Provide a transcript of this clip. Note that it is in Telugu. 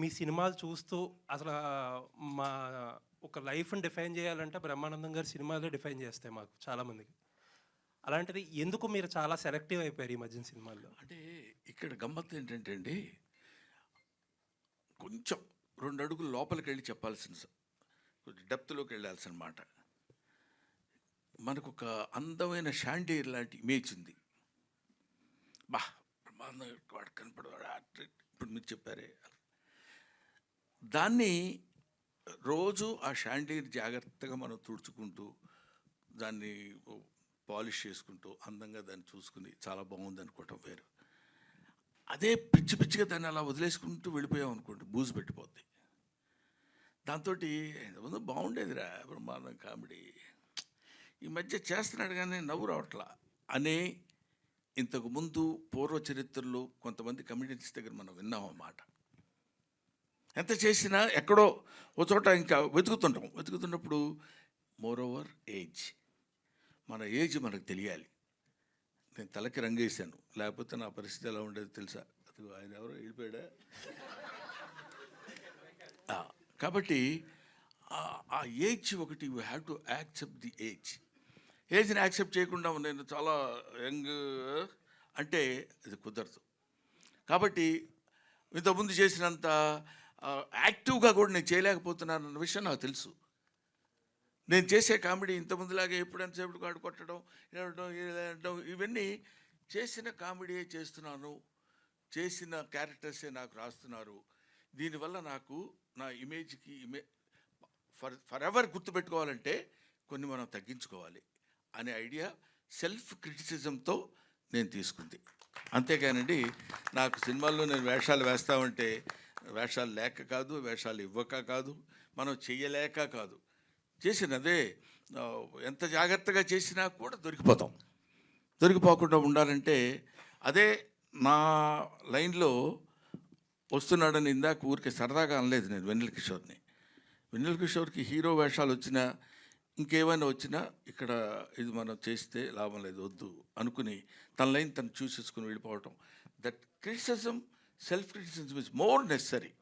మీ సినిమాలు చూస్తూ అసలు మా ఒక లైఫ్‌ని డిఫైన్ చేయాలంటే బ్రహ్మానందం గారి సినిమాలే డిఫైన్ చేస్తాయి మాకు చాలామందికి. అలాంటిది ఎందుకు మీరు చాలా సెలెక్టివ్ అయిపోయారు ఈ మధ్యన సినిమాల్లో? అంటే ఇక్కడ గమ్మత్తు ఏంటంటే అండి, కొంచెం 2 అడుగులు లోపలికెళ్ళి చెప్పాల్సిన కొంచెం డెప్త్‌లోకి వెళ్ళాల్సిన మాట. మనకొక అందమైన షాండీర్ లాంటి ఇమేజ్ ఉంది. బ్రహ్మానందం వాడు కనపడవాడు ఇప్పుడు మీరు చెప్పారే. దాన్ని రోజు ఆ షాండీర్ జాగ్రత్తగా మనం తుడుచుకుంటూ, దాన్ని పాలిష్ చేసుకుంటూ, అందంగా దాన్ని చూసుకుని చాలా బాగుంది అనుకోవటం వేరు. అదే పిచ్చి పిచ్చిగా దాన్ని అలా వదిలేసుకుంటూ వెళ్ళిపోయాం అనుకోండి, బూజు పెట్టిపోద్ది. దాంతో ఇంతకుముందు బాగుండేదిరా బ్రహ్మాండం కామెడీ, ఈ మధ్య చేస్తున్నాడు కానీ నవ్వు రావట్లా అనే ఇంతకుముందు పూర్వ చరిత్రలో కొంతమంది కమెడియన్స్ దగ్గర మనం విన్నాం అన్నమాట. ఎంత చేసినా ఎక్కడో ఓ చోట ఇంకా వెతుకుతున్నప్పుడు మోర్ ఓవర్ ఏజ్, మన ఏజ్ మనకు తెలియాలి. నేను తలకి రంగేశాను, లేకపోతే నా పరిస్థితి ఎలా ఉండేది తెలుసా? అది ఆయన ఎవరో వెళ్ళిపోయాడా? కాబట్టి ఆ ఏజ్ ఒకటి, you have to accept the ఏజ్ని యాక్సెప్ట్ చేయకుండా నేను చాలా యంగ్ అంటే అది కుదరదు. కాబట్టి ఇంతకుముందు చేసినంత యాక్టివ్గా కూడా నేను చేయలేకపోతున్నాను అన్న విషయం నాకు తెలుసు. నేను చేసే కామెడీ ఇంతకుముందులాగే ఎప్పుడెంతసేపు కాడు కొట్టడం, ఇవన్నీ చేసిన కామెడీయే చేస్తున్నాను, చేసిన క్యారెక్టర్సే నాకు రాస్తున్నారు. దీనివల్ల నాకు నా ఇమేజ్కి ఫర్ ఎవర్ గుర్తుపెట్టుకోవాలంటే కొన్ని మనం తగ్గించుకోవాలి అనే ఐడియా సెల్ఫ్ క్రిటిసిజంతో నేను తీసుకుంది. అంతేగానండి నాకు సినిమాల్లో నేను వేషాలు వేస్తామంటే వేషాలు లేక కాదు, వేషాలు ఇవ్వక కాదు, మనం చెయ్యలేక కాదు, చేసినదే ఎంత జాగ్రత్తగా చేసినా కూడా దొరికిపోకుండా ఉండాలంటే అదే నా లైన్లో వస్తున్నాడని ఇందాక ఊరికే సరదాగా అనలేదు నేను వెన్నెల కిషోర్కి హీరో వేషాలు వచ్చినా ఇంకేమైనా వచ్చినా ఇక్కడ ఇది మనం చేస్తే లాభం లేదు, వద్దు అనుకుని తన లైన్ తను చూసేసుకుని వెళ్ళిపోవటం. That criticism, self criticism is more necessary.